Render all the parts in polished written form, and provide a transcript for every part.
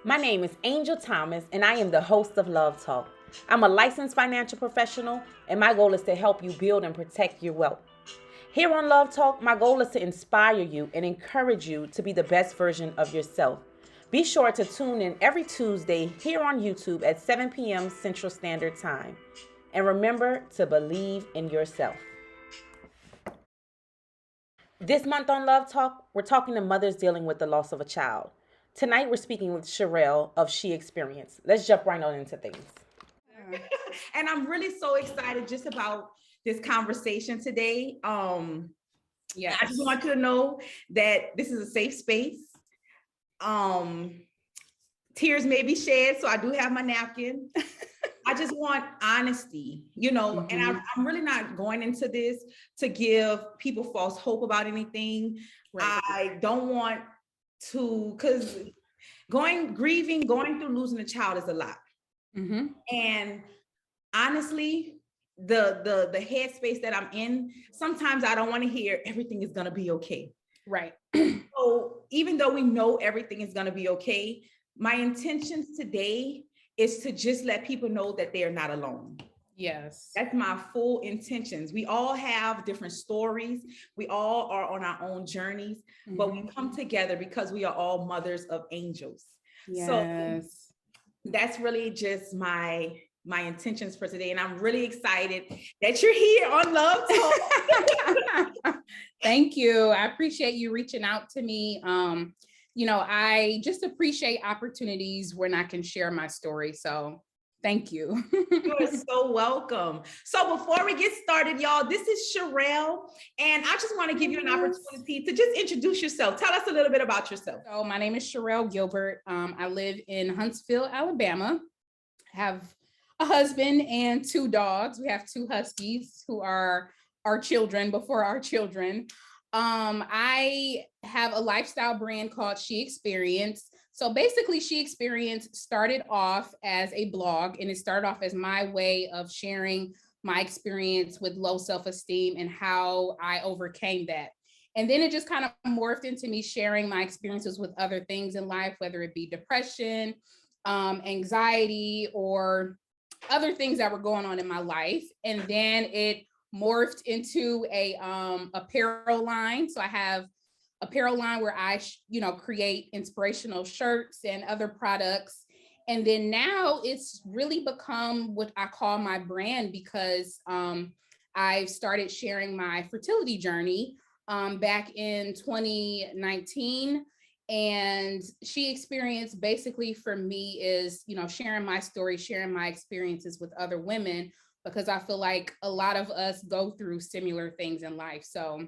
My name is Angel Thomas, and I am the host of Love Talk. I'm a licensed financial professional, and my goal is to help you build and protect your wealth. Here on Love Talk, my goal is to inspire you and encourage you to be the best version of yourself. Be sure to tune in every Tuesday here on YouTube at 7 p.m. Central Standard Time. And remember to believe in yourself. This month on Love Talk, we're talking to mothers dealing with the loss of a child. Tonight, we're speaking with Sherelle of She Experience. Let's jump right on into things. And I'm really so excited just about this conversation today. Yeah, I just want you to know that this is a safe space. Tears may be shed, so I do have my napkin. I just want honesty, and I'm really not going into this to give people false hope about anything. Right. I don't want to, because going through losing a child is a lot. Mm-hmm. And honestly, the headspace that I'm in, sometimes I don't want to hear everything is going to be okay. Right. So even though we know everything is going to be okay, my intentions today is to just let people know that they are not alone. Yes. That's my full intentions. We all have different stories. We all are on our own journeys, but we come together because we are all mothers of angels. Yes. So that's really just my intentions for today. And I'm really excited that you're here on Love Talk. Thank you. I appreciate you reaching out to me. I just appreciate opportunities when I can share my story. So thank you. You are so welcome. So before we get started, y'all, this is Sherelle, and I just want to give you an opportunity to just introduce yourself. Tell us a little bit about yourself. So my name is Sherelle Gilbert. I live in Huntsville, Alabama. I have a husband and 2 dogs. We have 2 huskies who are our children before our children. I have a lifestyle brand called She Experience. So basically, She Experience started off as a blog, and it started off as my way of sharing my experience with low self-esteem and how I overcame that. And then it just kind of morphed into me sharing my experiences with other things in life, whether it be depression, anxiety, or other things that were going on in my life. And then it morphed into a apparel line. So I have apparel line where I create inspirational shirts and other products. And then now it's really become what I call my brand, because I've started sharing my fertility journey back in 2019. And She Experience basically for me is, sharing my story, sharing my experiences with other women, because I feel like a lot of us go through similar things in life. So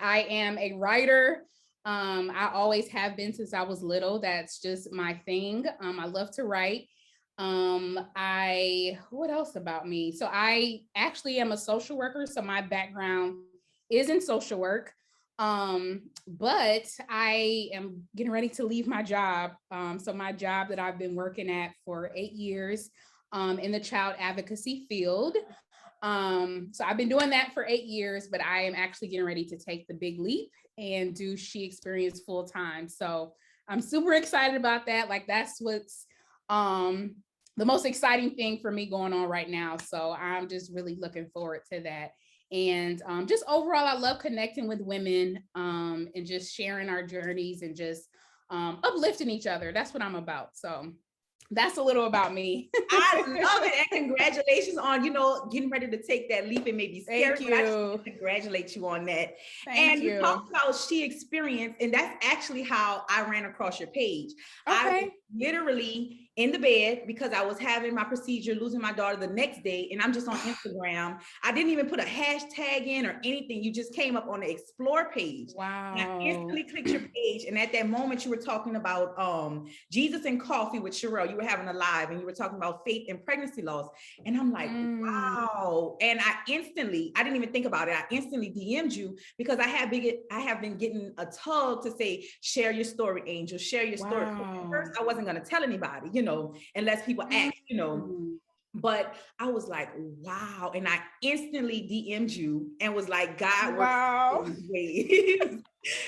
I am a writer. I always have been since I was little. That's just my thing. I love to write. What else about me? So I actually am a social worker. So my background is in social work. But I am getting ready to leave my job. So my job that I've been working at for 8 years, in the child advocacy field. So I've been doing that for 8 years, but I am actually getting ready to take the big leap and do She Experience full time. So I'm super excited about that. Like, that's what's the most exciting thing for me going on right now. So I'm just really looking forward to that. And just overall, I love connecting with women and just sharing our journeys and just uplifting each other. That's what I'm about. So that's a little about me. I love it. And congratulations on, getting ready to take that leap. And maybe scary. Thank you. I just want to congratulate you on that. Thank you. You talked about She Experience, and that's actually how I ran across your page. Okay. I was literally in the bed because I was having my procedure, losing my daughter the next day. And I'm just on Instagram. I didn't even put a hashtag in or anything. You just came up on the explore page. Wow. And I instantly clicked your page. And at that moment you were talking about Jesus and coffee with Sherelle. You were having a live and you were talking about faith and pregnancy loss. And I'm like, wow. And I didn't even think about it. I instantly DM'd you because I have been getting a tug to say, share your story, Angel, share your story. At first I wasn't going to tell anybody, unless people ask, But I was like, wow. And I instantly DM'd you and was like, God works Wow. in ways.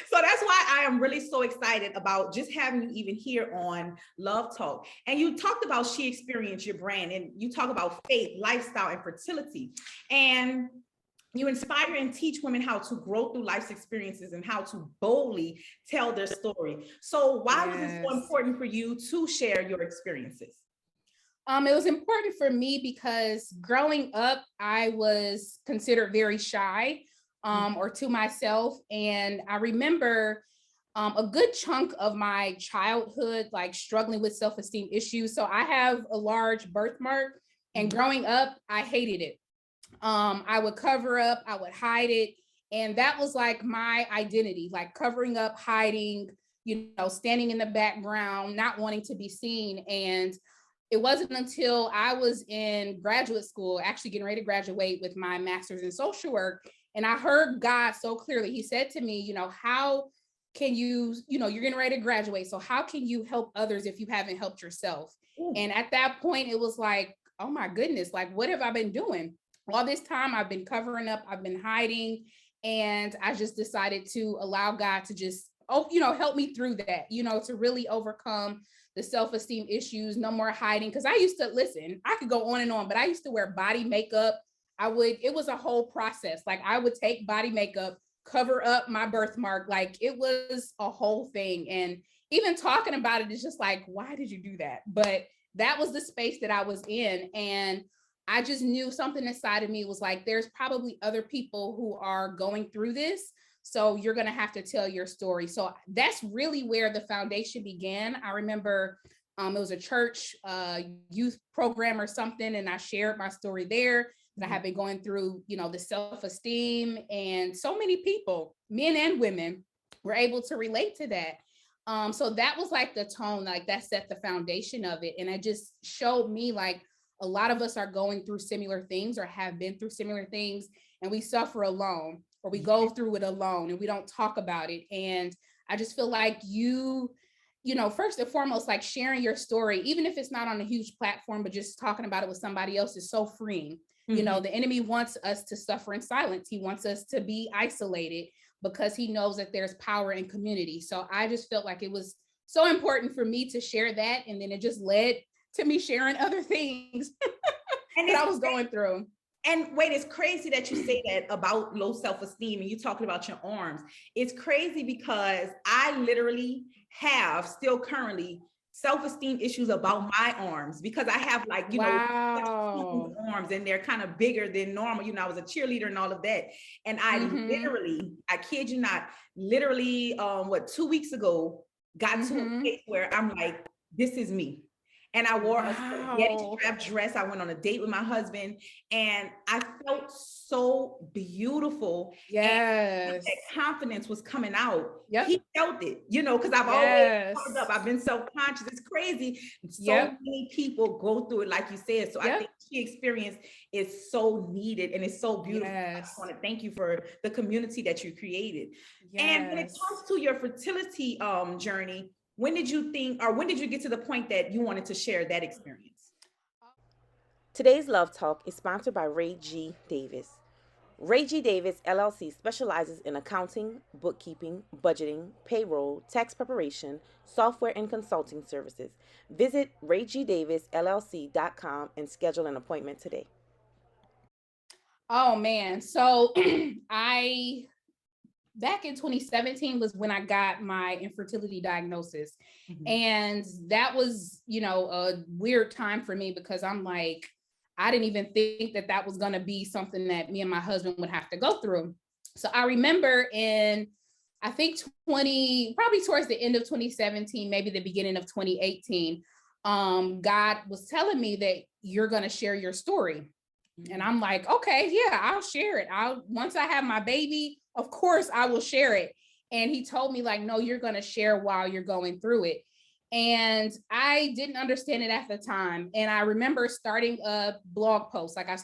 So that's why I am really so excited about just having you even here on Love Talk. And you talked about She Experienced, your brand, and you talk about faith, lifestyle, and fertility. And you inspire and teach women how to grow through life's experiences and how to boldly tell their story. So why was it so important for you to share your experiences? It was important for me because growing up, I was considered very shy, or to myself. And I remember a good chunk of my childhood, like struggling with self-esteem issues. So I have a large birthmark, and growing up, I hated it. I would cover up, I would hide it. And that was like my identity, like covering up, hiding, standing in the background, not wanting to be seen. And it wasn't until I was in graduate school, actually getting ready to graduate with my master's in social work, and I heard God so clearly. He said to me, how can you, you're getting ready to graduate. So how can you help others if you haven't helped yourself? And at that point, it was like, oh my goodness, like, what have I been doing? All this time I've been covering up, I've been hiding. And I just decided to allow God to just, help me through that, to really overcome the self-esteem issues, no more hiding. Cause I used to, listen, I could go on and on, but I used to wear body makeup. It was a whole process. Like I would take body makeup, cover up my birthmark. Like it was a whole thing. And even talking about it is just like, why did you do that? But that was the space that I was in. And I just knew something inside of me was like, there's probably other people who are going through this. So you're going to have to tell your story. So that's really where the foundation began. I remember it was a church youth program or something, and I shared my story there that I have been going through, the self-esteem, and so many people, men and women, were able to relate to that. So that was like the tone, like that set the foundation of it. And it just showed me like a lot of us are going through similar things or have been through similar things, and we suffer alone, or we go through it alone and we don't talk about it. And I just feel like first and foremost, like sharing your story, even if it's not on a huge platform, but just talking about it with somebody else is so freeing. The enemy wants us to suffer in silence. He wants us to be isolated because he knows that there's power in community. So I just felt like it was so important for me to share that. And then it just led to me sharing other things that I was going through. And wait, it's crazy that you say that about low self-esteem and you talking about your arms. It's crazy because I literally have still currently self-esteem issues about my arms because I have like, wow. arms, and they're kind of bigger than normal. I was a cheerleader and all of that. And I literally, I kid you not, literally 2 weeks ago got to a place where I'm like, this is me. And I wore a spaghetti strap dress. I went on a date with my husband and I felt so beautiful. Yes. And that confidence was coming out. Yep. He felt it, because I've always covered up. I've been self-conscious. It's crazy. So many people go through it, like you said. So I think She Experienced is so needed and it's so beautiful. I just want to thank you for the community that you created. And when it comes to your fertility journey, when did you think, or when did you get to the point that you wanted to share that experience? Today's Love Talk is sponsored by Ray G. Davis. Ray G. Davis, LLC specializes in accounting, bookkeeping, budgeting, payroll, tax preparation, software, and consulting services. Visit RayGDavisLLC.com and schedule an appointment today. Oh, man. So back in 2017 was when I got my infertility diagnosis. And that was, a weird time for me because I'm like, I didn't even think that was going to be something that me and my husband would have to go through. So I remember I think probably towards the end of 2017, maybe the beginning of 2018, God was telling me that you're going to share your story. And I'm like, okay, yeah, I'll share it. Once I have my baby, of course I will share it. And he told me like, no, you're going to share while you're going through it. And I didn't understand it at the time. And I remember starting a blog post. Like I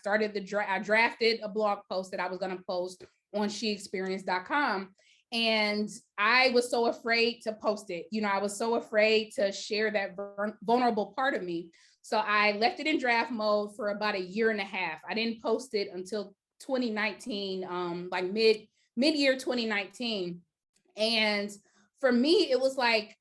drafted a blog post that I was going to post on sheexperience.com. And I was so afraid to post it. I was so afraid to share that vulnerable part of me. So I left it in draft mode for about a year and a half. I didn't post it until 2019, like mid-year 2019. And for me, it was like,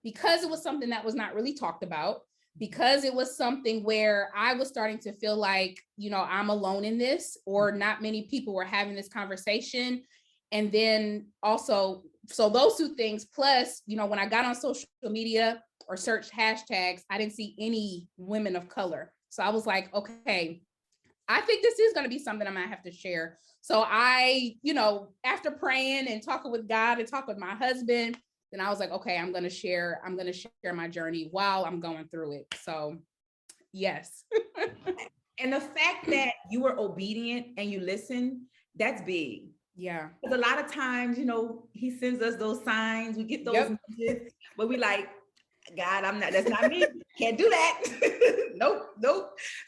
because it was something that was not really talked about, because it was something where I was starting to feel like, I'm alone in this, or not many people were having this conversation. And then also, so those two things, plus, when I got on social media or searched hashtags, I didn't see any women of color. So I was like, okay, I think this is going to be something I might have to share. So I, after praying and talking with God and talking with my husband, then I was like, okay, I'm going to share my journey while I'm going through it. So yes. And the fact that you were obedient and you listened, that's big. Yeah. Because a lot of times, he sends us those signs, we get those messages, but we like, God, that's not me. Can't do that. Nope.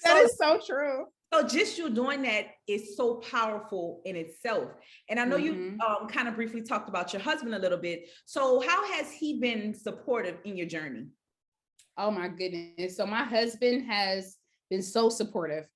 That is so true. So just you doing that is so powerful in itself. And I know you kind of briefly talked about your husband a little bit. So how has he been supportive in your journey? Oh my goodness. So my husband has been so supportive.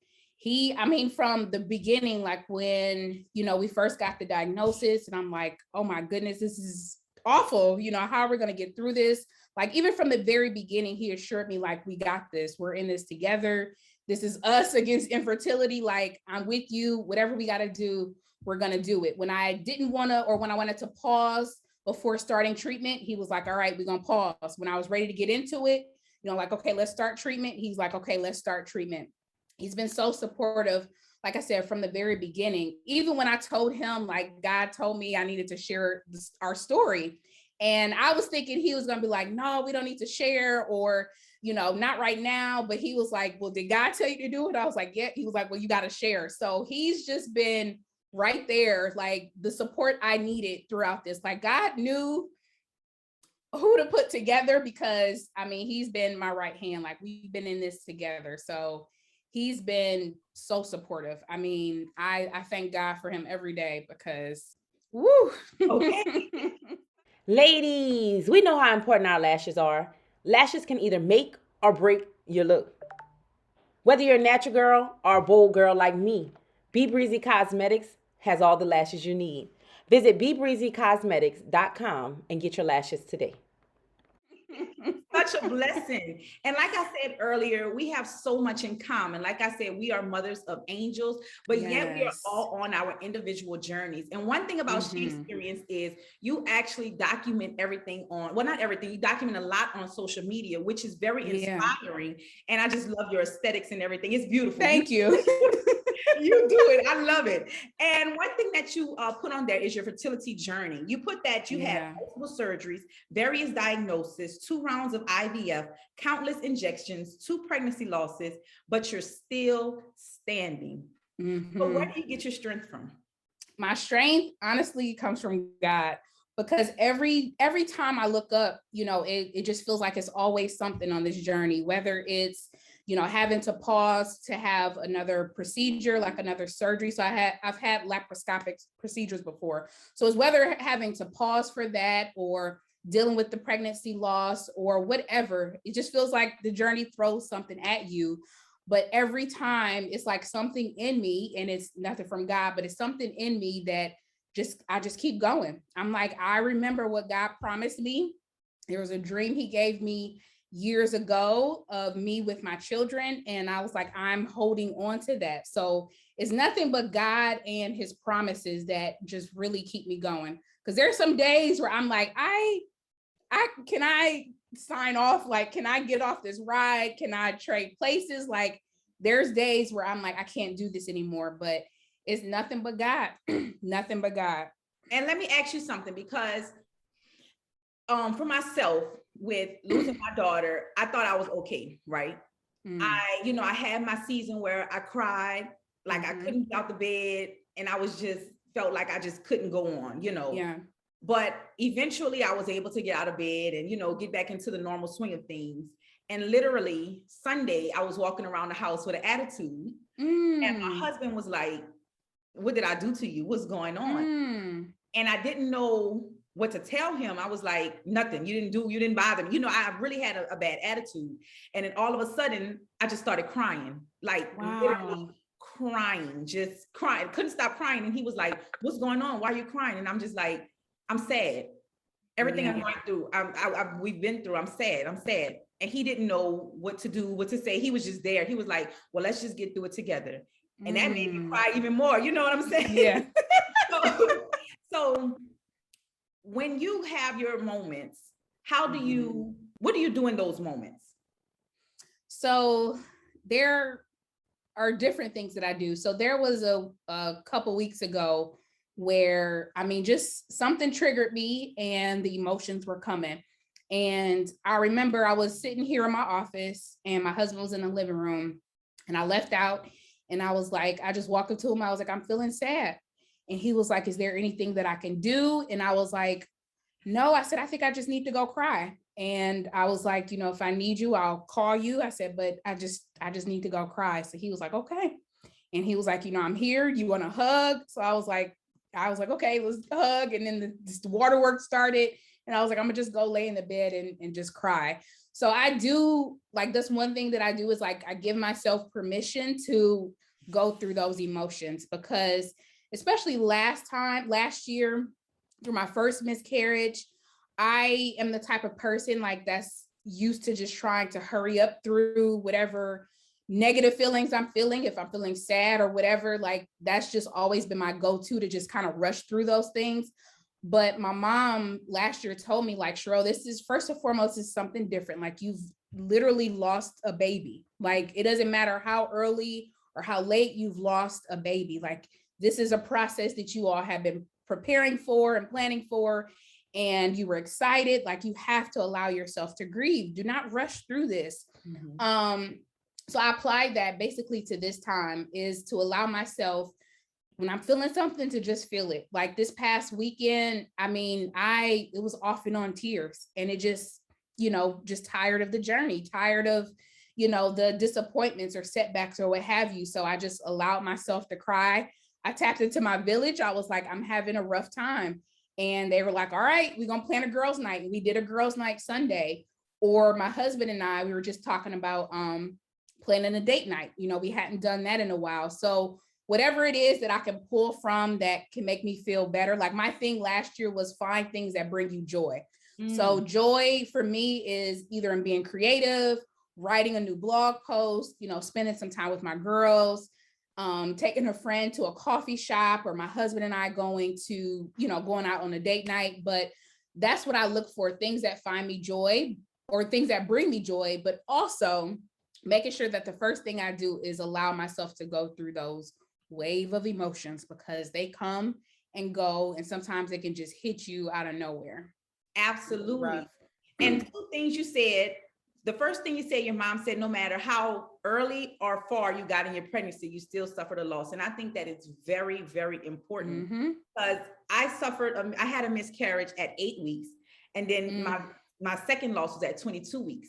From the beginning, like when, we first got the diagnosis, and I'm like, oh my goodness, this is awful. How are we going to get through this? Like, even from the very beginning, he assured me, like, we got this, we're in this together. This is us against infertility. Like, I'm with you, whatever we got to do, we're going to do it. When I didn't want to, or when I wanted to pause before starting treatment, he was like, all right, we're going to pause. When I was ready to get into it, like, okay, let's start treatment. He's like, okay, let's start treatment. He's been so supportive, like I said, from the very beginning. Even when I told him, like, God told me I needed to share our story. And I was thinking he was going to be like, no, we don't need to share, or, not right now. But he was like, well, did God tell you to do it? I was like, yeah. He was like, well, you got to share. So he's just been right there, like the support I needed throughout this. Like, God knew who to put together, because he's been my right hand. Like, we've been in this together. So he's been so supportive. I thank God for him every day, because woo. Okay. Ladies, we know how important our lashes are. Lashes can either make or break your look. Whether you're a natural girl or a bold girl like me, Be Breezy Cosmetics has all the lashes you need. Visit BeBreezyCosmetics.com and get your lashes today. Such a blessing. And like I said earlier, we have so much in common. Like I said, we are mothers of angels, but yet we are all on our individual journeys. And one thing about She Experience is you actually document everything not everything, you document a lot on social media, which is very inspiring. And I just love your aesthetics and everything. It's beautiful. Thank you. You do it. I love it. And one thing that you put on there is your fertility journey. You put that you had multiple surgeries, various diagnoses, 2 rounds of IVF, countless injections, 2 pregnancy losses, but you're still standing. But where do you get your strength from? My strength, honestly, comes from God, because every time I look up, it just feels like it's always something on this journey, whether it's having to pause to have another procedure, like another surgery. So I've had laparoscopic procedures before. So it's whether having to pause for that, or dealing with the pregnancy loss, or whatever. It just feels like the journey throws something at you. But every time it's like something in me, and it's nothing from God, but it's something in me that I just keep going. I'm like, I remember what God promised me. There was a dream he gave me years ago of me with my children. And I was like, I'm holding on to that. So it's nothing but God and his promises that just really keep me going. Because there's some days where I'm like, can I sign off? Like, can I get off this ride? Can I trade places? Like, there's days where I'm like, I can't do this anymore, but it's nothing but God. Nothing but God. And let me ask you something, because for myself, with losing my daughter, I thought I was okay, right? I had my season where I cried, like I couldn't get out the bed, and I felt like I just couldn't go on, Yeah. But eventually I was able to get out of bed and, get back into the normal swing of things. And literally Sunday, I was walking around the house with an attitude. And my husband was like, what did I do to you? What's going on? And I didn't know what to tell him. I was like, nothing, you didn't bother me. I really had a bad attitude. And then all of a sudden I just started crying, like literally crying, just crying, couldn't stop crying. And he was like, what's going on? Why are you crying? And I'm just like, I'm sad. Everything I'm going through, we've been through, I'm sad. And he didn't know what to do, what to say. He was just there. He was like, well, let's just get through it together. And that made me cry even more. You know what I'm saying? Yeah. So when you have your moments, what do you do in those moments? So there are different things that I do. So there was a couple weeks ago where, just something triggered me and the emotions were coming. And I remember I was sitting here in my office and my husband was in the living room, and I left out and I was like, I just walked up to him. I was like, I'm feeling sad. And he was like, is there anything that I can do? And I was like, no. I said, I think I just need to go cry. And I was like, if I need you, I'll call you. I said, but I just need to go cry. So he was like, okay. And he was like, I'm here. You want a hug? So I was like, okay, let's hug. And then the waterworks started. And I was like, I'm gonna just go lay in the bed and just cry. So I do, like, that's one thing that I do is like, I give myself permission to go through those emotions, because especially last year through my first miscarriage, I am the type of person like that's used to just trying to hurry up through whatever negative feelings I'm feeling. If I'm feeling sad or whatever, like that's just always been my go-to, to just kind of rush through those things. But my mom last year told me, like, Sherelle, this is first and foremost is something different. Like, you've literally lost a baby. Like, it doesn't matter how early or how late you've lost a baby. Like, this is a process that you all have been preparing for and planning for, and you were excited. Like, you have to allow yourself to grieve. Do not rush through this. So I applied that basically to this time, is to allow myself, when I'm feeling something, to just feel it. Like this past weekend, it was off and on tears, and it just, just tired of the journey, tired of, the disappointments or setbacks or what have you. So I just allowed myself to cry. I tapped into my village. I was like, I'm having a rough time. And they were like, all right, we're going to plan a girls' night. And we did a girls' night Sunday. Or my husband and I, we were just talking about planning a date night. We hadn't done that in a while. So whatever it is that I can pull from that can make me feel better. Like, my thing last year was find things that bring you joy. So joy for me is either in being creative, writing a new blog post, spending some time with my girls, taking a friend to a coffee shop, or my husband and I going out on a date night. But that's what I look for, things that find me joy or things that bring me joy, but also making sure that the first thing I do is allow myself to go through those wave of emotions, because they come and go, and sometimes they can just hit you out of nowhere. Absolutely. And two things you said. The first thing you said, your mom said, no matter how early or far you got in your pregnancy, you still suffered a loss. And I think that it's very, very important, because I had a miscarriage at 8 weeks. And then my second loss was at 22 weeks.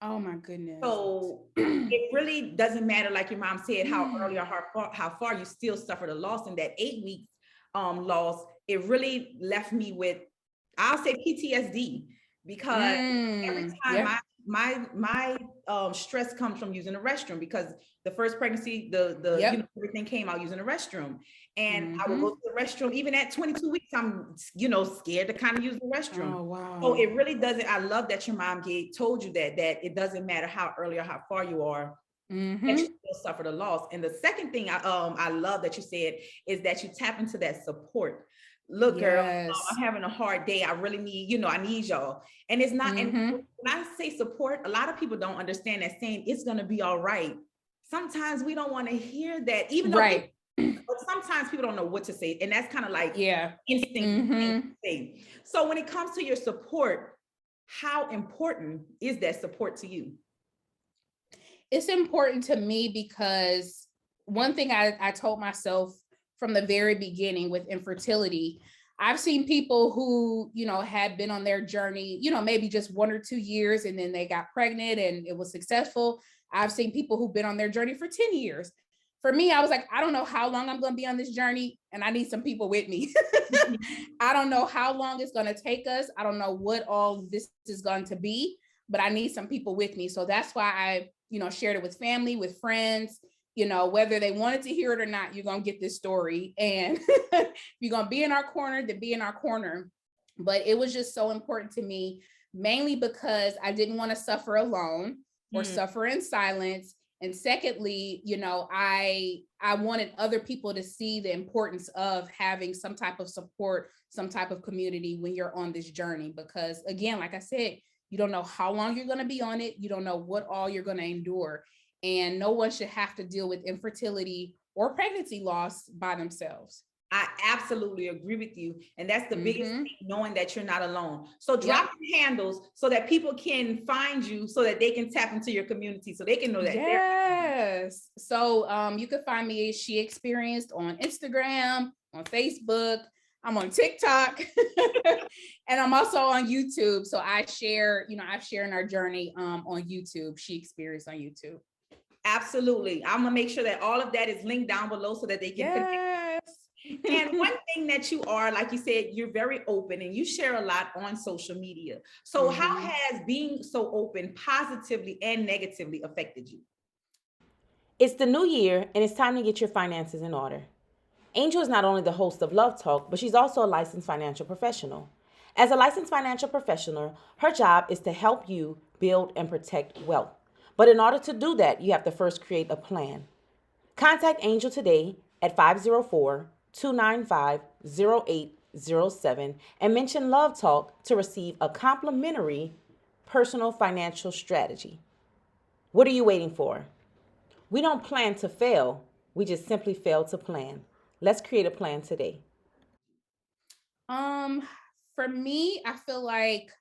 Oh my goodness. So it really doesn't matter, like your mom said, how early or how far you still suffered a loss. And that 8 weeks loss, it really left me with, I'll say, PTSD, because every time my stress comes from using the restroom, because the first pregnancy, everything came out using the restroom. And I would go to the restroom, even at 22 weeks, I'm, scared to kind of use the restroom. Oh, wow. So it really doesn't, I love that your mom told you that it doesn't matter how early or how far you are, that you still suffered a loss. And the second thing I love that you said is that you tap into that support. Look, girl, I'm having a hard day. I really need, I need y'all. And it's not, and when I say support, a lot of people don't understand that saying it's going to be all right. Sometimes we don't want to hear that, even though but sometimes people don't know what to say. And that's kind of like instinct to say. So when it comes to your support, how important is that support to you? It's important to me because one thing I told myself from the very beginning with infertility, I've seen people who, had been on their journey, maybe just 1 or 2 years, and then they got pregnant and it was successful. I've seen people who've been on their journey for 10 years. for me, I was like, I don't know how long I'm going to be on this journey, and I need some people with me. I don't know how long it's going to take us. I don't know what all this is going to be, but I need some people with me. So that's why I, shared it with family, with friends, whether they wanted to hear it or not, you're going to get this story. And you're going to be in our corner, to be in our corner. But it was just so important to me, mainly because I didn't want to suffer alone or suffer in silence. And secondly, I wanted other people to see the importance of having some type of support, some type of community when you're on this journey. Because again, like I said, you don't know how long you're going to be on it. You don't know what all you're going to endure. And no one should have to deal with infertility or pregnancy loss by themselves. I absolutely agree with you. And that's the biggest thing, knowing that you're not alone. So drop your handles so that people can find you, so that they can tap into your community, so they can know that. Yes. So you can find me She Experienced on Instagram, on Facebook. I'm on TikTok and I'm also on YouTube. So I share in our journey on YouTube, She Experienced on YouTube. Absolutely. I'm gonna make sure that all of that is linked down below so that they can connect. And one thing that you are, like you said, you're very open and you share a lot on social media. So how has being so open positively and negatively affected you? It's the new year and it's time to get your finances in order. Angel is not only the host of Love Talk, but she's also a licensed financial professional. As a licensed financial professional, her job is to help you build and protect wealth. But in order to do that, you have to first create a plan. Contact Angel today at 504-295-0807 and mention Love Talk to receive a complimentary personal financial strategy. What are you waiting for? We don't plan to fail. We just simply fail to plan. Let's create a plan today. For me, I feel like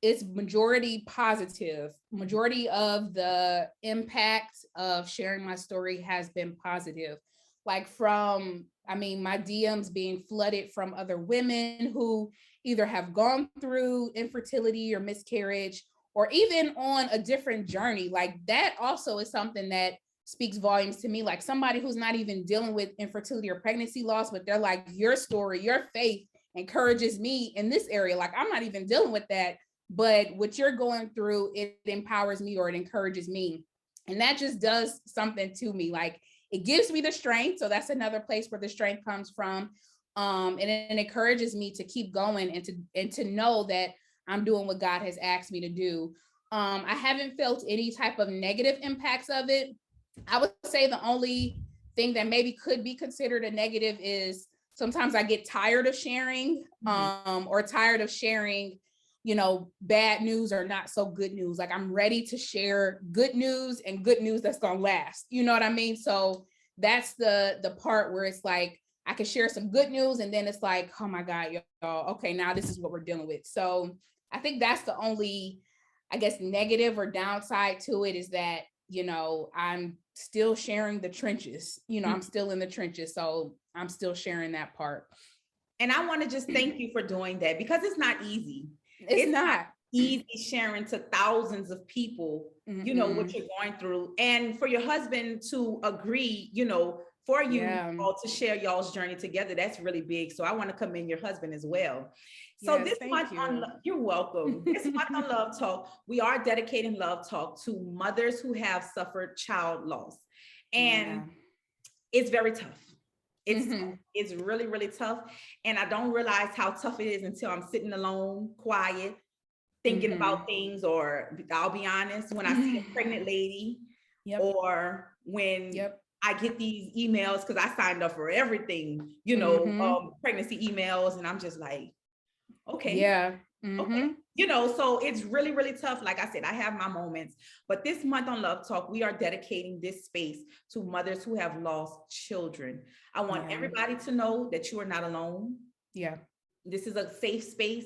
it's majority positive. Majority of the impact of sharing my story has been positive. Like my DMs being flooded from other women who either have gone through infertility or miscarriage, or even on a different journey. Like that also is something that speaks volumes to me. Like somebody who's not even dealing with infertility or pregnancy loss, but they're like, your story, your faith encourages me in this area. Like I'm not even dealing with that, but what you're going through, it empowers me or it encourages me. And that just does something to me. Like it gives me the strength. So that's another place where the strength comes from. And it encourages me to keep going and to know that I'm doing what God has asked me to do. I haven't felt any type of negative impacts of it. I would say the only thing that maybe could be considered a negative is sometimes I get tired of sharing, or tired of sharing, bad news or not so good news. Like I'm ready to share good news and good news that's going to last. You know what I mean? So that's the part where it's like, I can share some good news and then it's like, oh my God, y'all, okay, now this is what we're dealing with. So I think that's the only, I guess, negative or downside to it, is that, I'm still sharing the trenches, I'm still in the trenches. So I'm still sharing that part. And I want to just thank you for doing that, because it's not easy. It's not easy sharing to thousands of people, what you're going through, and for your husband to agree, for you all to share y'all's journey together. That's really big. So I want to commend your husband as well. So this month you're welcome. This month on Love Talk, we are dedicating Love Talk to mothers who have suffered child loss. And it's very tough. It's really, really tough. And I don't realize how tough it is until I'm sitting alone, quiet, thinking about things. Or I'll be honest, when I see a pregnant lady, or when I get these emails, because I signed up for everything, pregnancy emails, and I'm just like, okay. Okay. So it's really, really tough. Like I said, I have my moments, but this month on Love Talk, we are dedicating this space to mothers who have lost children. I want everybody to know that you are not alone. This is a safe space,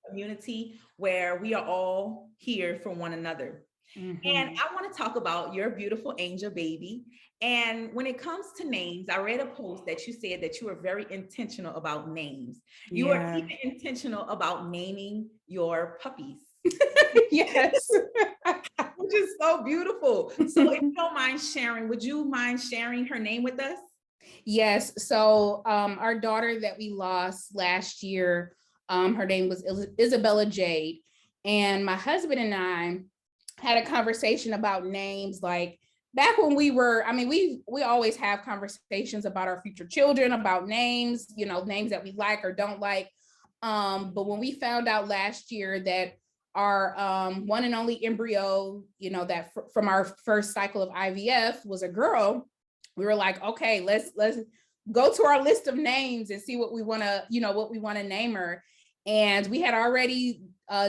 community where we are all here for one another. And I want to talk about your beautiful angel baby. And when it comes to names, I read a post that you said that you were very intentional about names. You are even intentional about naming your puppies. Yes. Would just so beautiful. So if you don't mind sharing, would you mind sharing her name with us? Yes. So our daughter that we lost last year, her name was Isabella Jade. And my husband and I had a conversation about names. Like back when we were, I mean, we always have conversations about our future children, about names, you know, names that we like or don't like. But when we found out last year that our one and only embryo, you know, that from our first cycle of IVF was a girl, we were like, okay, let's go to our list of names and see what we want to, you know, what we want to name her. And we had already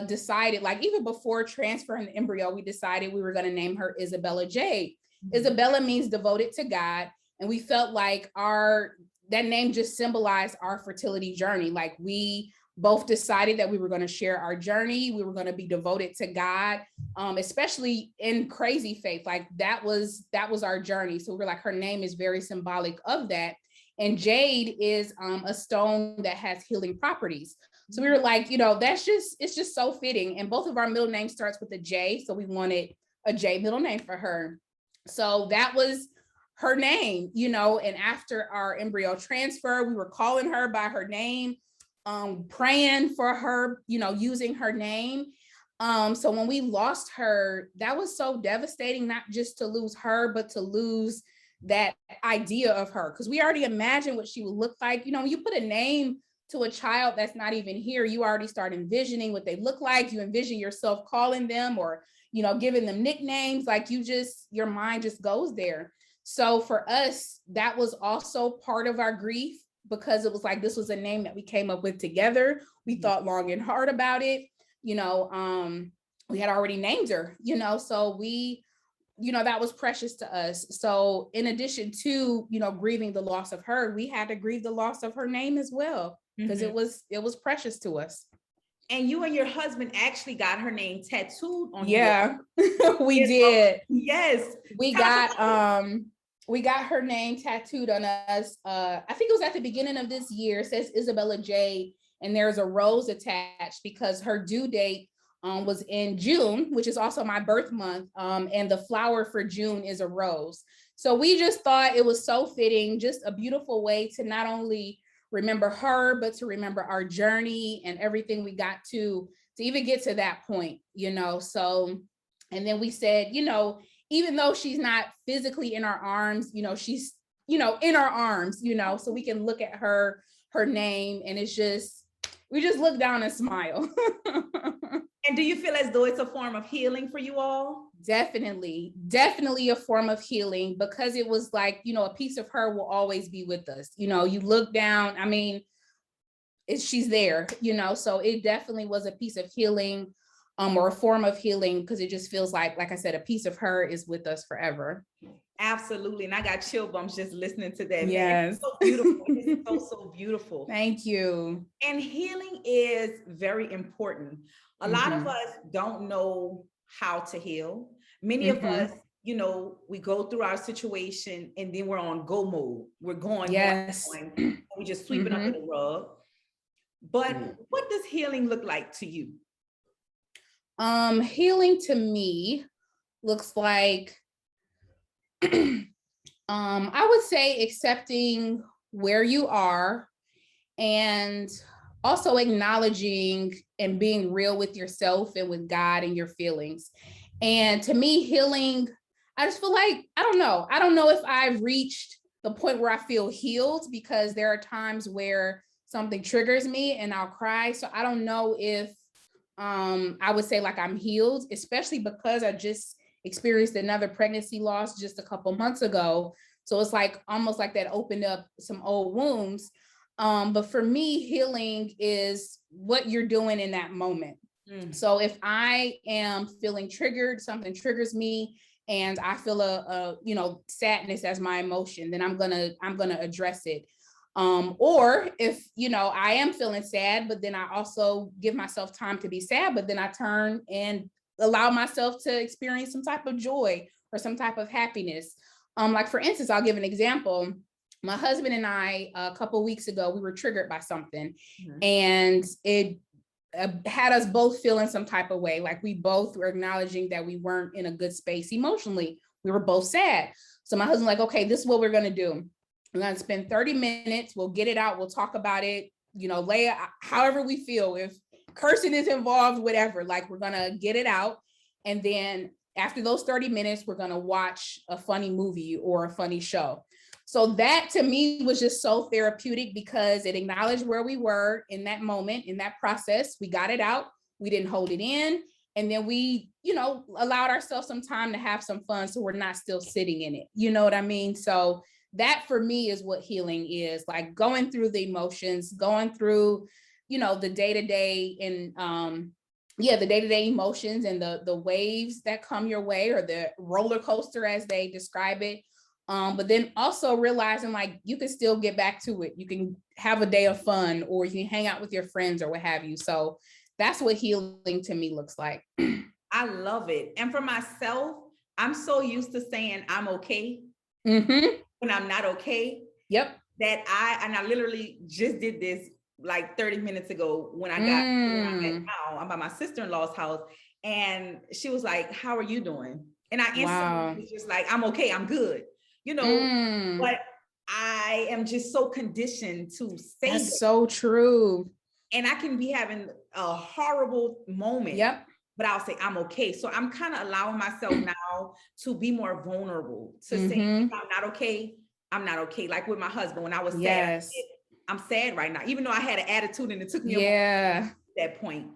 decided, like even before transferring the embryo, we decided we were going to name her Isabella Jade. Mm-hmm. Isabella means devoted to God. And we felt like that name just symbolized our fertility journey. Like we both decided that we were going to share our journey. We were going to be devoted to God, especially in crazy faith. Like that was our journey. So we're like, her name is very symbolic of that. And jade is a stone that has healing properties. So we were like, you know, it's just so fitting. And both of our middle names starts with a J. So we wanted a J middle name for her. So that was her name, you know, and after our embryo transfer, we were calling her by her name, praying for her, you know, using her name. So when we lost her, that was so devastating, not just to lose her, but to lose that idea of her. Because we already imagined what she would look like. You know, when you put a name to a child that's not even here, you already start envisioning what they look like. You envision yourself calling them or, you know, giving them nicknames. Like your mind just goes there. So for us, that was also part of our grief, because it was like, this was a name that we came up with together. We thought long and hard about it. You know, we had already named her, you know, so that was precious to us. So in addition to, you know, grieving the loss of her, we had to grieve the loss of her name as well, because it was precious to us. And you and your husband actually got her name tattooed on you. Yeah, we did. Yes. We got her name tattooed on us. I think it was at the beginning of this year. It says Isabella Jade, and there's a rose attached because her due date was in June, which is also my birth month. And the flower for June is a rose. So we just thought it was so fitting, just a beautiful way to not only remember her, but to remember our journey and everything we got to even get to that point, you know. So, and then we said, you know, even though she's not physically in our arms, you know, she's, you know, in our arms, you know, so we can look at her name, and we just look down and smile. And do you feel as though it's a form of healing for you all? Definitely a form of healing, because it was like, you know, a piece of her will always be with us. You know, you look down, I mean, she's there, you know, so it definitely was a piece of healing, or a form of healing, because it just feels like I said, a piece of her is with us forever. Absolutely. And I got chill bumps just listening to that. Yes. It's so beautiful. It's so beautiful. Thank you. And healing is very important. A lot of us don't know how to heal. Many of us, you know, we go through our situation and then we're on go mode. We're going, and we just sweep it under the rug. But what does healing look like to you? Healing to me looks like, I would say accepting where you are, and also acknowledging and being real with yourself and with God and your feelings. And to me, healing, I just feel like, I don't know if I've reached the point where I feel healed, because there are times where something triggers me and I'll cry. So I don't know if I would say like I'm healed, especially because I just experienced another pregnancy loss just a couple months ago. So it's like almost like that opened up some old wounds. But for me, healing is what you're doing in that moment. So if I am feeling triggered, something triggers me, and I feel a you know, sadness as my emotion, then I'm gonna address it. Or if, you know, I am feeling sad, but then I also give myself time to be sad, but then I turn and allow myself to experience some type of joy or some type of happiness. Like for instance, I'll give an example. My husband and I, a couple of weeks ago, we were triggered by something, and it had us both feeling some type of way. Like we both were acknowledging that we weren't in a good space emotionally. We were both sad. So my husband like, okay, this is what we're going to do. We're going to spend 30 minutes. We'll get it out. We'll talk about it, lay it however we feel. If cursing is involved, whatever, like we're going to get it out. And then after those 30 minutes, we're going to watch a funny movie or a funny show. So that to me was just so therapeutic because it acknowledged where we were in that moment, in that process. We got it out. We didn't hold it in. And then we, allowed ourselves some time to have some fun. So we're not still sitting in it. You know what I mean? So that for me is what healing is, like going through the emotions, going through, the day-to-day and, the day-to-day emotions and the waves that come your way, or the roller coaster as they describe it. But then also realizing like you can still get back to it. You can have a day of fun, or you can hang out with your friends or what have you. So that's what healing to me looks like. I love it. And for myself, I'm so used to saying I'm okay when I'm not okay. Yep. That I literally just did this like 30 minutes ago when I got where I'm at now. I'm at my sister-in-law's house, and she was like, "How are you doing?" And I instantly was just like, "I'm okay, I'm good." But I am just so conditioned to say that's that. So true. And I can be having a horrible moment. Yep. But I'll say I'm okay. So I'm kind of allowing myself now to be more vulnerable, to say if I'm not okay, I'm not okay. Like with my husband, when I was sad, I'm sad right now, even though I had an attitude and it took me a moment to that point.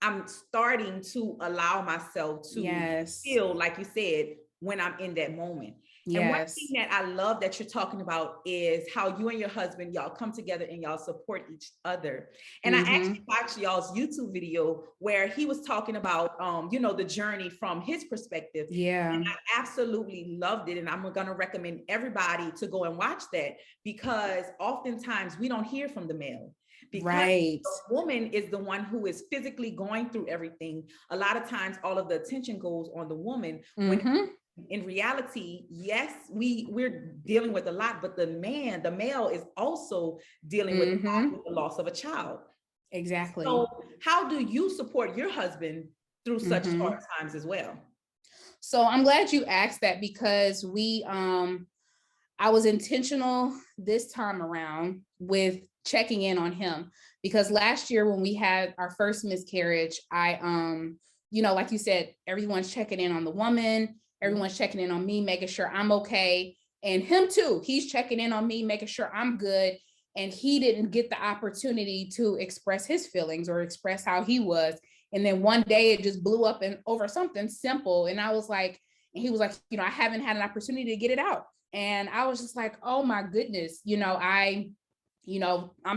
I'm starting to allow myself to feel, like you said, when I'm in that moment. And one thing that I love that you're talking about is how you and your husband, y'all come together and y'all support each other. And I actually watched y'all's YouTube video where he was talking about, the journey from his perspective. Yeah. And I absolutely loved it. And I'm going to recommend everybody to go and watch that, because oftentimes we don't hear from the male. Because the woman is the one who is physically going through everything. A lot of times all of the attention goes on the woman, when in reality, yes, we're dealing with a lot, but the male is also dealing with the loss of a child. Exactly. So how do you support your husband through such hard times as well? So I'm glad you asked that, because I was intentional this time around with checking in on him, because last year when we had our first miscarriage, I, like you said, everyone's checking in on the woman, everyone's checking in on me, making sure I'm okay. And him too, he's checking in on me, making sure I'm good. And he didn't get the opportunity to express his feelings or express how he was. And then one day it just blew up and over something simple. And I was like, and he was like, I haven't had an opportunity to get it out. And I was just like, oh my goodness, I'm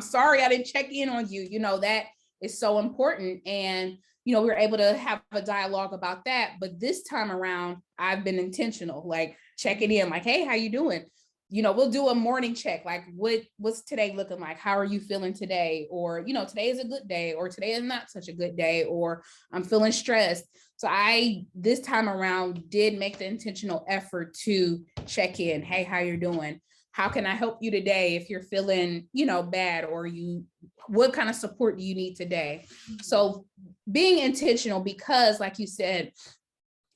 sorry I didn't check in on you. That is so important. And, we were able to have a dialogue about that. But this time around, I've been intentional, like checking in, like, hey, how you doing? We'll do a morning check, like what's today looking like? How are you feeling today? Or, today is a good day, or today is not such a good day, or I'm feeling stressed. So I, this time around, did make the intentional effort to check in. Hey, how you're doing? How can I help you today if you're feeling, bad, or what kind of support do you need today? So being intentional, because like you said,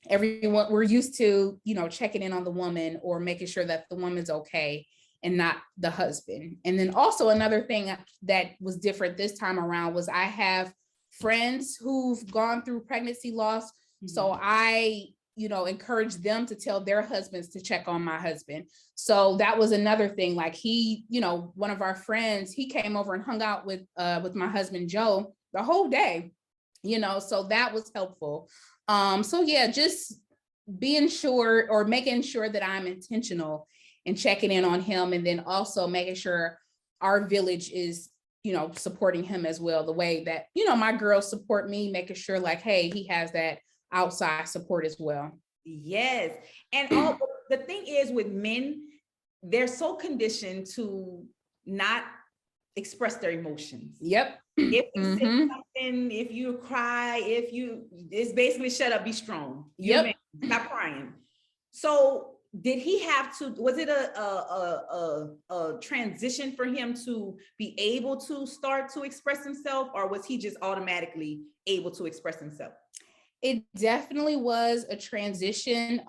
everyone, we're used to, checking in on the woman or making sure that the woman's okay and not the husband. And then also another thing that was different this time around was I have friends who've gone through pregnancy loss. So I, encourage them to tell their husbands to check on my husband. So that was another thing. Like he, one of our friends, he came over and hung out with my husband, Joe, the whole day, so that was helpful. So yeah, just being sure, or making sure that I'm intentional and checking in on him. And then also making sure our village is, supporting him as well, the way that, my girls support me, making sure like, hey, he has that outside support as well. Yes. And the thing is with men, they're so conditioned to not express their emotions. Yep. If you say something, if you cry, it's basically shut up, be strong. Yep. Stop crying. So did he have to, was it a transition for him to be able to start to express himself, or was he just automatically able to express himself? It definitely was a transition,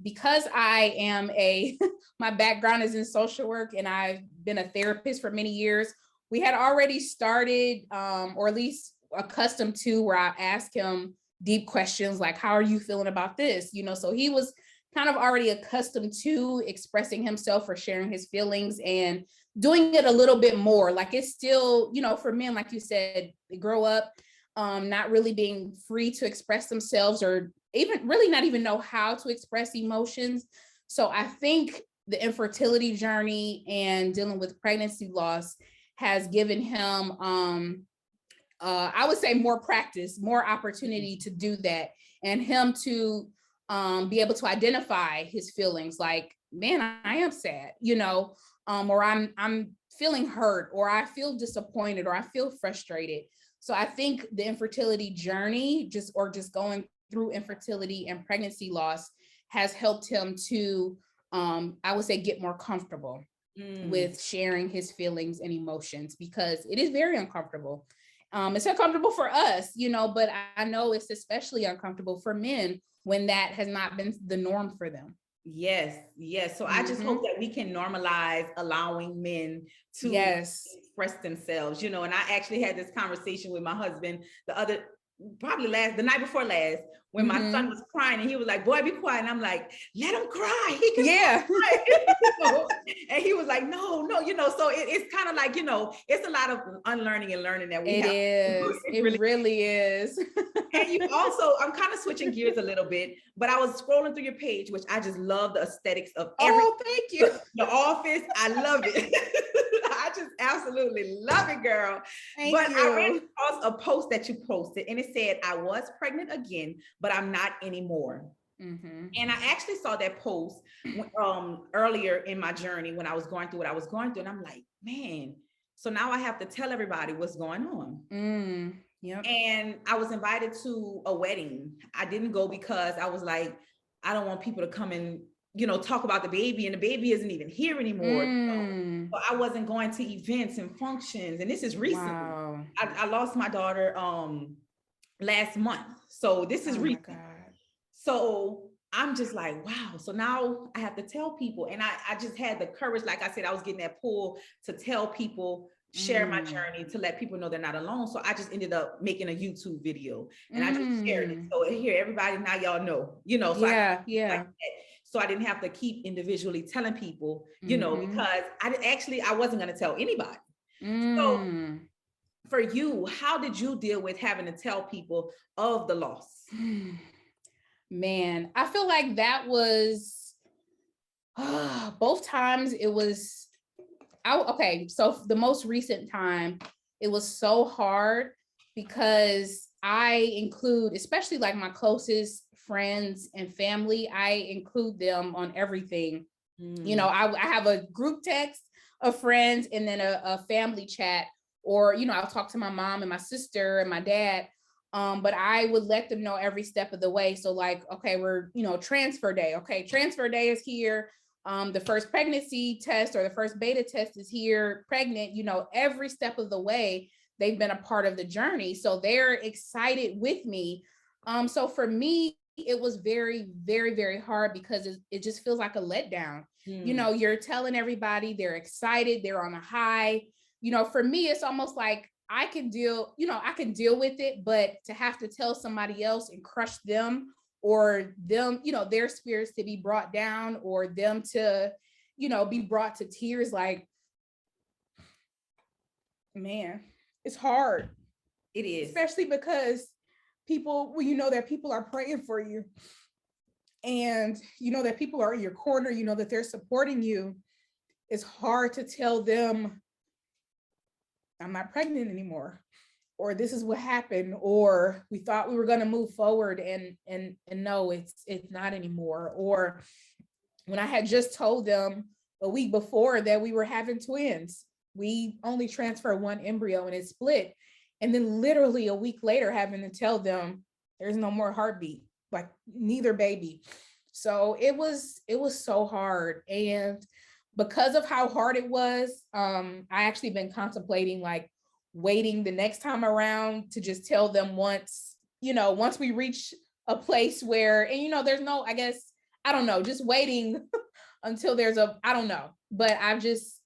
because I am my background is in social work and I've been a therapist for many years. We had already started, or at least accustomed to, where I ask him deep questions like, how are you feeling about this? So he was kind of already accustomed to expressing himself or sharing his feelings and doing it a little bit more. Like, it's still, for men, like you said, they grow up not really being free to express themselves, or even really not even know how to express emotions. So I think the infertility journey and dealing with pregnancy loss has given him, I would say, more practice, more opportunity to do that, and him to be able to identify his feelings, like, man, I am sad, or I'm feeling hurt, or I feel disappointed, or I feel frustrated. So I think the infertility journey, just going through infertility and pregnancy loss, has helped him to, I would say, get more comfortable with sharing his feelings and emotions, because it is very uncomfortable. It's uncomfortable for us, but I know it's especially uncomfortable for men when that has not been the norm for them. Yes. So I just hope that we can normalize allowing men to express themselves, and I actually had this conversation with my husband the night before last, when my son was crying, and he was like, boy, be quiet. And I'm like, let him cry. He can cry. And he was like, no. So it's kind of like, it's a lot of unlearning and learning that we have. It really is. And you also, I'm kind of switching gears a little bit, but I was scrolling through your page, which I just love the aesthetics of everything. Oh, thank you. The Office, I love it. I just absolutely love it, girl. Thank you. I ran across a post that you posted, and it said, I was pregnant again, but I'm not anymore. And I actually saw that post earlier in my journey when I was going through what I was going through. And I'm like, man, so now I have to tell everybody what's going on. Yep. And I was invited to a wedding. I didn't go because I was like, I don't want people to come and, talk about the baby, and the baby isn't even here anymore. So I wasn't going to events and functions. And this is recent. Wow. I lost my daughter last month. So this is recent. God. So I'm just like, wow. So now I have to tell people. And I just had the courage. Like I said, I was getting that pull to tell people, share my journey, to let people know they're not alone. So I just ended up making a YouTube video, and I just shared it. So here, everybody, now y'all know, So like so I didn't have to keep individually telling people, because I wasn't going to tell anybody. So for you, how did you deal with having to tell people of the loss? Man, I feel like that was both times it was, so the most recent time, it was so hard because I include, especially like my closest friends and family, I include them on everything. I have a group text of friends, and then a family chat, or, I'll talk to my mom and my sister and my dad. But I would let them know every step of the way. So like, okay, we're, transfer day. Okay, transfer day is here. The first pregnancy test or the first beta test is here, pregnant, every step of the way, they've been a part of the journey. So they're excited with me. So for me, it was very, very, very hard because it just feels like a letdown. You're telling everybody, they're excited, they're on a high. For me, it's almost like I can deal with it, but to have to tell somebody else and crush them, or them, their spirits to be brought down, or them to, be brought to tears, like, man, it's hard. It is. Especially because people, that people are praying for you, and that people are in your corner, that they're supporting you. It's hard to tell them, I'm not pregnant anymore, or this is what happened, or we thought we were going to move forward, and no, it's not anymore. Or when I had just told them a week before that we were having twins, we only transferred one embryo and it split. And then literally a week later, having to tell them there's no more heartbeat, like neither baby. So it was so hard. And because of how hard it was, I actually been contemplating like waiting the next time around to just tell them once, once we reach a place where, and there's no, I guess, I don't know, just waiting until there's I don't know, but I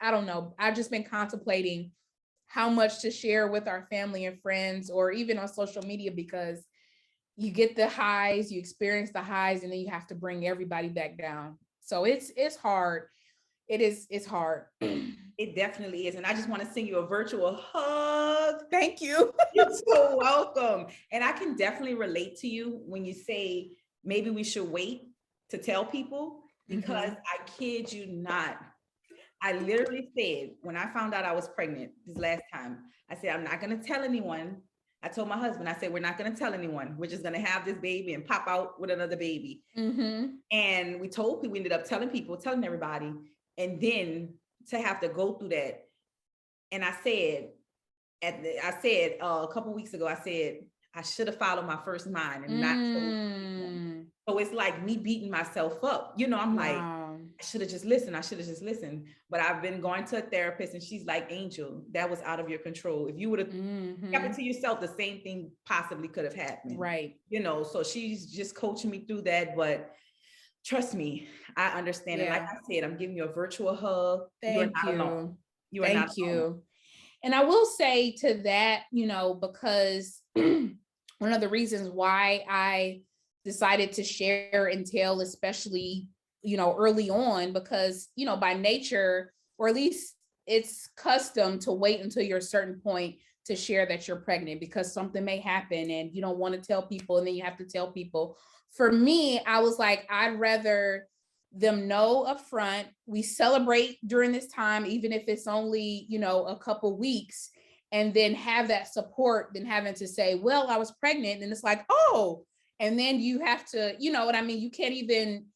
don't know. I've just been contemplating how much to share with our family and friends, or even on social media, because you get the highs, you experience the highs, and then you have to bring everybody back down. So it's hard. It's hard. It definitely is. And I just want to send you a virtual hug. Thank you. You're so welcome. And I can definitely relate to you when you say maybe we should wait to tell people, because I kid you not. I literally said, when I found out I was pregnant this last time, I said, I'm not going to tell anyone. I told my husband, I said, we're not going to tell anyone. We're just going to have this baby and pop out with another baby. And we told people, we ended up telling everybody. And then to have to go through that. And I said a couple of weeks ago, I said, I should have followed my first mind and not. So it's like me beating myself up. I'm like, I should have just listened. But I've been going to a therapist, and she's like, Angel, that was out of your control. If you would have kept it to yourself, the same thing possibly could have happened. Right. So she's just coaching me through that. But trust me, I understand. And like I said, I'm giving you a virtual hug. Thank you. Alone. You are not alone. And I will say to that, because one of the reasons why I decided to share and tell, especially, early on, because, by nature, or at least it's custom to wait until you're a certain point to share that you're pregnant, because something may happen and you don't want to tell people, and then you have to tell people. For me, I was like, I'd rather them know upfront. We celebrate during this time, even if it's only, a couple weeks, and then have that support than having to say, well, I was pregnant. And it's like, oh, and then you have to, you know what I mean? You can't even,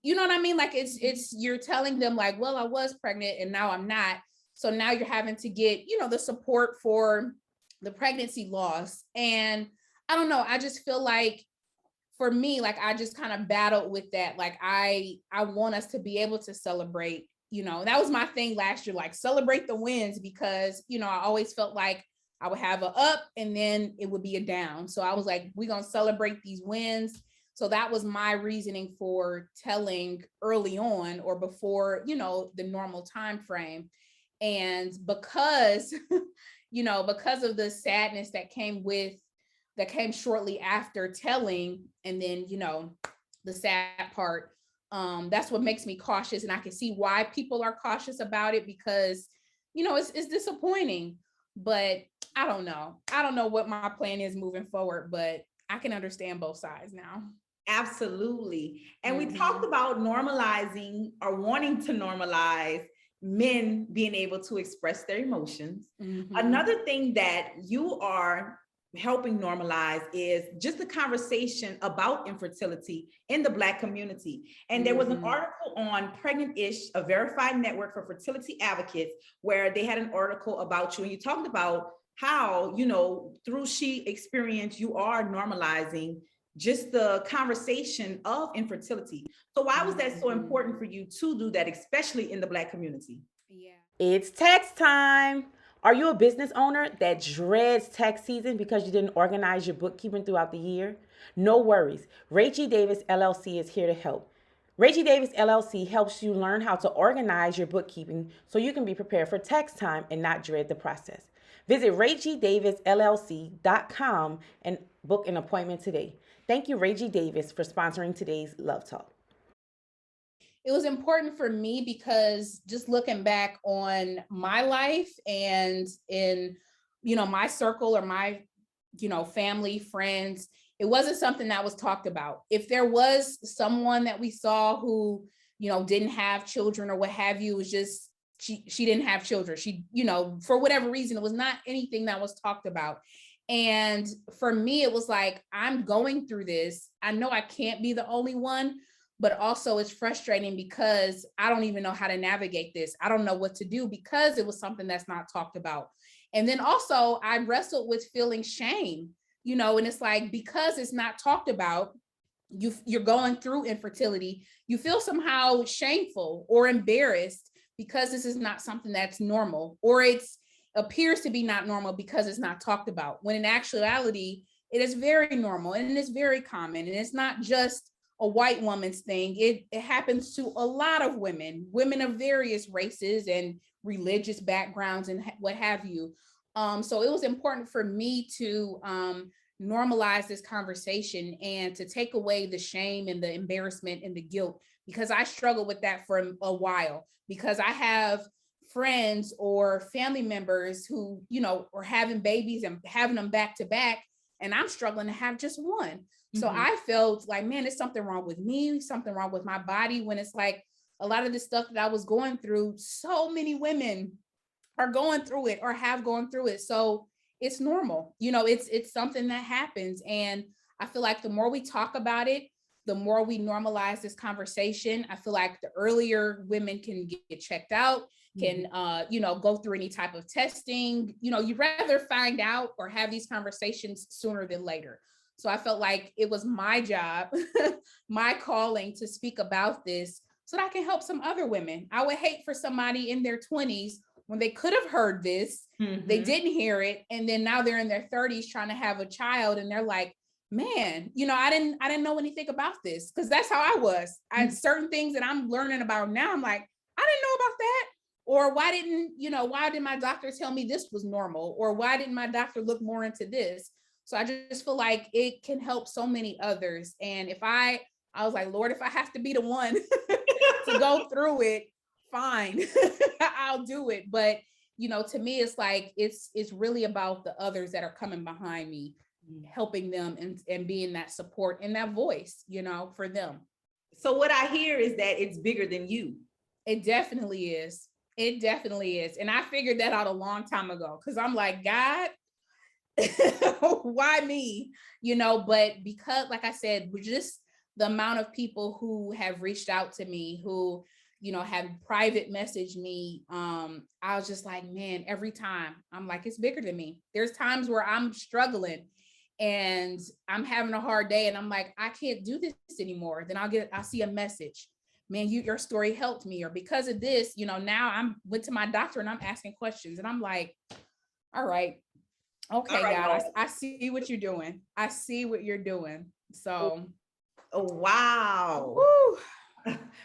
you know what I mean? Like it's, you're telling them like, well, I was pregnant and now I'm not. So now you're having to get, the support for the pregnancy loss. And I don't know, I just feel like, for me, like I just kind of battled with that. Like I want us to be able to celebrate, that was my thing last year, like celebrate the wins, because, I always felt like I would have a up and then it would be a down. So I was like, we're going to celebrate these wins. So that was my reasoning for telling early on, or before, the normal time frame. And because, because of the sadness that came shortly after telling, and then, the sad part, that's what makes me cautious. And I can see why people are cautious about it, because, it's disappointing. But I don't know what my plan is moving forward, but I can understand both sides now. Absolutely. And we talked about normalizing, or wanting to normalize, men being able to express their emotions. Another thing that you are helping normalize is just the conversation about infertility in the Black community. And there was an article on Pregnant-ish, a verified network for fertility advocates, where they had an article about you, and you talked about how, through she experience, you are normalizing just the conversation of infertility. So why was that so important for you to do that, especially in the Black community? Yeah. It's tax time. Are you a business owner that dreads tax season because you didn't organize your bookkeeping throughout the year? No worries. Ray G. Davis, LLC is here to help. Ray G. Davis, LLC helps you learn how to organize your bookkeeping so you can be prepared for tax time and not dread the process. Visit RayGDavisLLC.com and book an appointment today. Thank you, Ray G. Davis, for sponsoring today's Love Talk. It was important for me because just looking back on my life and in, my circle or my, family, friends, it wasn't something that was talked about. If there was someone that we saw who, didn't have children or what have you, it was just, she didn't have children. She, for whatever reason, it was not anything that was talked about. And for me, it was like, I'm going through this. I know I can't be the only one, but also it's frustrating because I don't even know how to navigate this. I don't know what to do because it was something that's not talked about. And then also I wrestled with feeling shame, and it's like, because it's not talked about, you're going through infertility, you feel somehow shameful or embarrassed because this is not something that's normal, or it's appears to be not normal because it's not talked about, when in actuality it is very normal and it's very common, and it's not just a white woman's thing. It happens to a lot of women of various races and religious backgrounds and what have you. So it was important for me to normalize this conversation and to take away the shame and the embarrassment and the guilt, because I struggled with that for a while, because I have friends or family members who, you know, are having babies and having them back to back, and I'm struggling to have just one. So I felt like, man, there's something wrong with me, something wrong with my body, when it's like a lot of the stuff that I was going through, so many women are going through it or have gone through it. So it's normal. You know, it's something that happens. And I feel like the more we talk about it, the more we normalize this conversation. I feel like the earlier women can get checked out, can you know, go through any type of testing. You know, you'd rather find out or have these conversations sooner than later. So I felt like it was my job, my calling to speak about this so that I can help some other women. I would hate for somebody in their 20s, when they could have heard this, they didn't hear it, and then now they're in their 30s trying to have a child, and they're like, man, you know, I didn't know anything about this, because that's how I was. I had certain things that I'm learning about now. I'm like, I didn't know about that. Or why did my doctor tell me this was normal? Or why didn't my doctor look more into this? So I just feel like it can help so many others. And if I was like, Lord, if I have to be the one to go through it, fine, I'll do it. But, you know, to me, it's like, it's really about the others that are coming behind me, helping them and being that support and that voice, you know, for them. So what I hear is that it's bigger than you. It definitely is. It definitely is. And I figured that out a long time ago, because I'm like, God, why me? You know, but because, like I said, we're just the amount of people who have reached out to me, who, you know, have private messaged me. I was just like, man, every time I'm like, it's bigger than me. There's times where I'm struggling and I'm having a hard day, and I'm like, I can't do this anymore. Then I'll see a message. Man, your story helped me, or because of this, you know, now went to my doctor and I'm asking questions, and I'm like, all right, okay, all right, God, I see what you're doing. I see what you're doing. So, oh wow.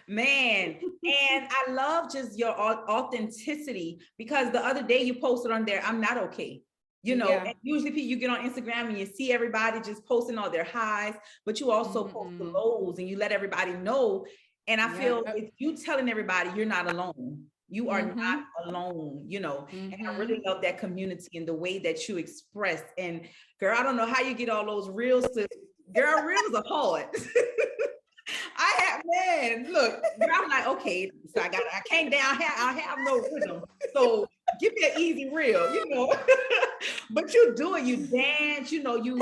Man, and I love just your authenticity, because the other day you posted on there, I'm not okay. You know, and usually you get on Instagram and you see everybody just posting all their highs, but you also post the lows and you let everybody know. And I feel it's you telling everybody you're not alone. You are not alone, you know, and I really love that community and the way that you express. And girl, I don't know how you get all those reels girl, reels are hard. Look, I'm like, okay, so I can't down, I have no rhythm. So give me an easy reel, you know. But you do it, you dance, you know, you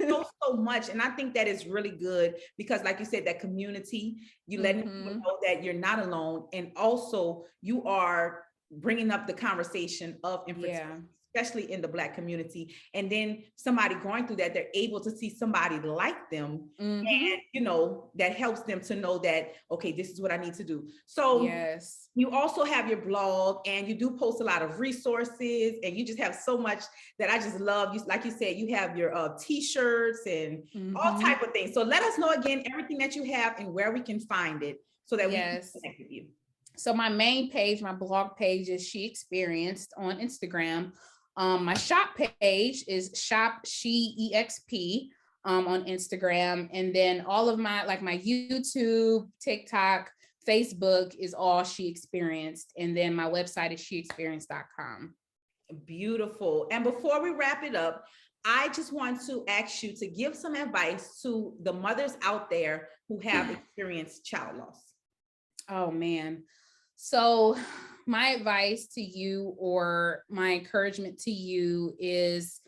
show so much. And I think that is really good, because like you said, that community, you letting people know that you're not alone. And also you are bringing up the conversation of infertility, especially in the Black community. And then somebody going through that, they're able to see somebody like them. And, you know, that helps them to know that, okay, this is what I need to do. So you also have your blog, and you do post a lot of resources, and you just have so much that I just love. You, like you said, you have your t-shirts and all type of things. So let us know again, everything that you have and where we can find it, so that we can connect with you. So my main page, my blog page, is She Experienced on Instagram. My shop page is Shop She EXP on Instagram. And then all of my YouTube, TikTok, Facebook is all She Experienced. And then my website is sheexperienced.com. Beautiful. And before we wrap it up, I just want to ask you to give some advice to the mothers out there who have experienced child loss. Oh man. So my advice to you, or my encouragement to you, is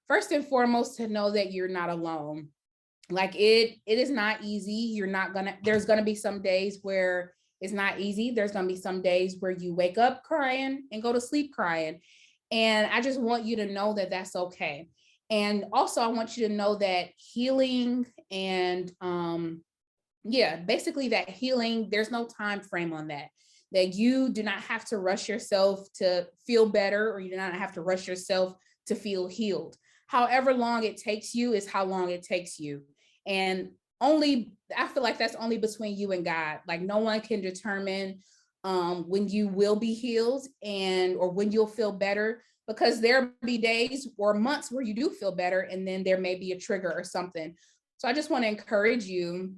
first and foremost to know that you're not alone. Like it is not easy. There's gonna be some days where it's not easy. There's gonna be some days where you wake up crying and go to sleep crying. And I just want you to know that that's okay. And also I want you to know that healing and basically that healing, there's no time frame on that. That you do not have to rush yourself to feel better, or you do not have to rush yourself to feel healed. However long it takes you is how long it takes you. And I feel like that's only between you and God. Like no one can determine when you will be healed or when you'll feel better, because there'll be days or months where you do feel better, and then there may be a trigger or something. So I just want to encourage you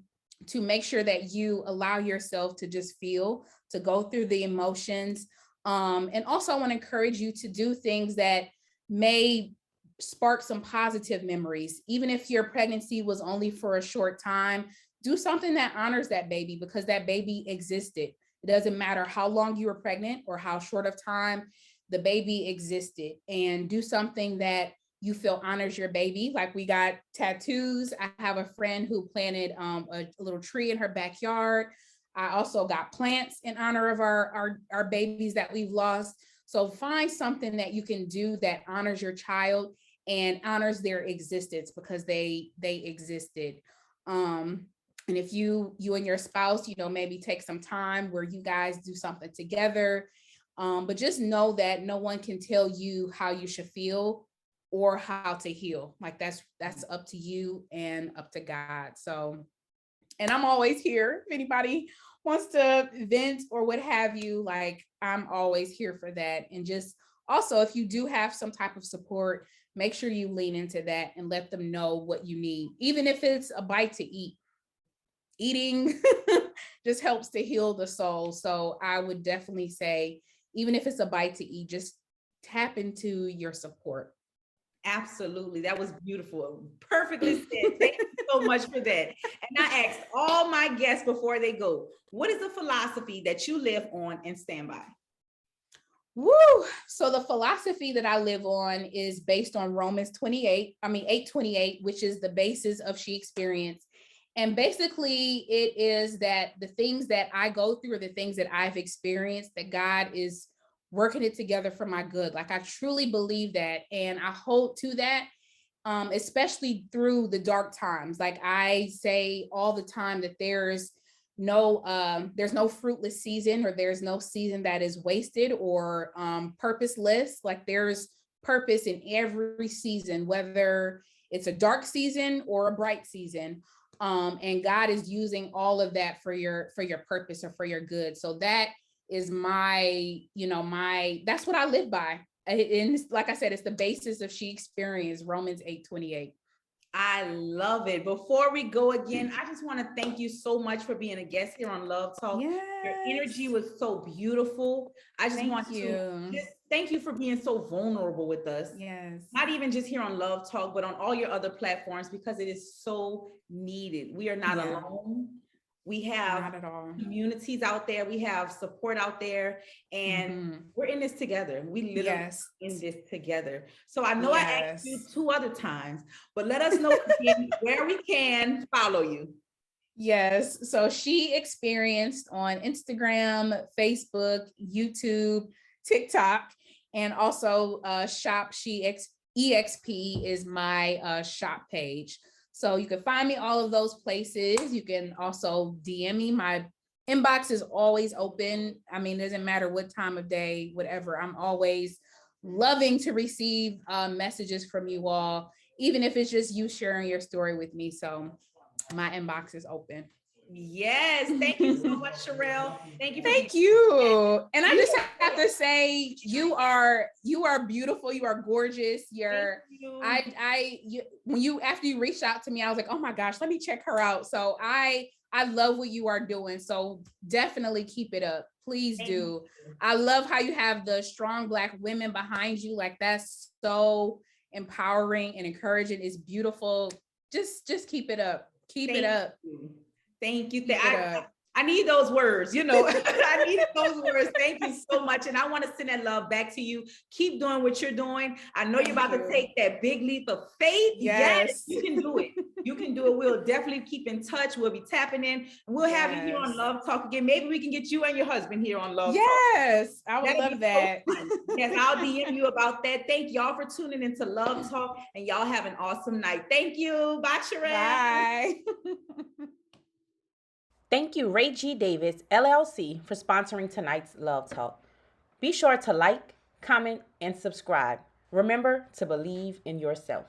to make sure that you allow yourself to just feel, to go through the emotions. And also I want to encourage you to do things that may spark some positive memories. Even if your pregnancy was only for a short time, do something that honors that baby, because that baby existed. It doesn't matter how long you were pregnant or how short of time, the baby existed. And do something that you feel honors your baby. Like we got tattoos. I have a friend who planted a little tree in her backyard. I also got plants in honor of our babies that we've lost. So find something that you can do that honors your child and honors their existence, because they existed. And if you and your spouse, maybe take some time where you guys do something together. But just know that no one can tell you how you should feel or how to heal. Like that's up to you and up to God. So, and I'm always here if anybody wants to vent or what have you. Like I'm always here for that. And just also, if you do have some type of support, make sure you lean into that and let them know what you need, even if it's a bite to eat. Eating just helps to heal the soul. So I would definitely say, even if it's a bite to eat, just tap into your support. Absolutely. That was beautiful. Perfectly said. Thank you so much for that. And I asked all my guests before they go, what is the philosophy that you live on and stand by? Woo! So the philosophy that I live on is based on Romans 8:28, which is the basis of She Experience. And basically it is that the things that I go through are the things that I've experienced, that God is working it together for my good. Like I truly believe that. And I hold to that, especially through the dark times. Like I say all the time that there's no fruitless season, or there's no season that is wasted or purposeless. Like there's purpose in every season, whether it's a dark season or a bright season. And God is using all of that for your purpose or for your good. So that is that's what I live by. And like I said, it's the basis of She Experience, Romans 8:28. I love it. Before we go again, I just want to thank you so much for being a guest here on Love Talk. Yes. Your energy was so beautiful. I just want to thank you for being so vulnerable with us. Yes. Not even just here on Love Talk, but on all your other platforms, because it is so needed. We are not alone. We have communities out there. We have support out there, and we're in this together. We literally in this together. So I know I asked you 2 other times, but let us know again where we can follow you. Yes. So She Experienced on Instagram, Facebook, YouTube, TikTok, and also Shop She EXP is my shop page. So you can find me all of those places. You can also DM me. My inbox is always open. I mean, it doesn't matter what time of day, whatever. I'm always loving to receive messages from you all, even if it's just you sharing your story with me. So my inbox is open. Yes, thank you so much, Sherelle. Thank you. And I just have to say, you are beautiful. You are gorgeous. After you reached out to me, I was like, oh my gosh, let me check her out. So I love what you are doing. So definitely keep it up. Please do. I love how you have the strong Black women behind you. Like that's so empowering and encouraging. It's beautiful. Just keep it up. Keep it up. Thank you. I need those words, you know. I need those words. Thank you so much. And I want to send that love back to you. Keep doing what you're doing. I know you're about to take that big leap of faith. Yes, you can do it. You can do it. We'll definitely keep in touch. We'll be tapping in. And we'll have you here on Love Talk again. Maybe we can get you and your husband here on Love Talk. Yes, I would love that. Yes, I'll DM you about that. Thank y'all for tuning into Love Talk, and y'all have an awesome night. Thank you. Bye, Sherelle. Bye. Thank you, Ray G. Davis, LLC, for sponsoring tonight's Love Talk. Be sure to like, comment, and subscribe. Remember to believe in yourself.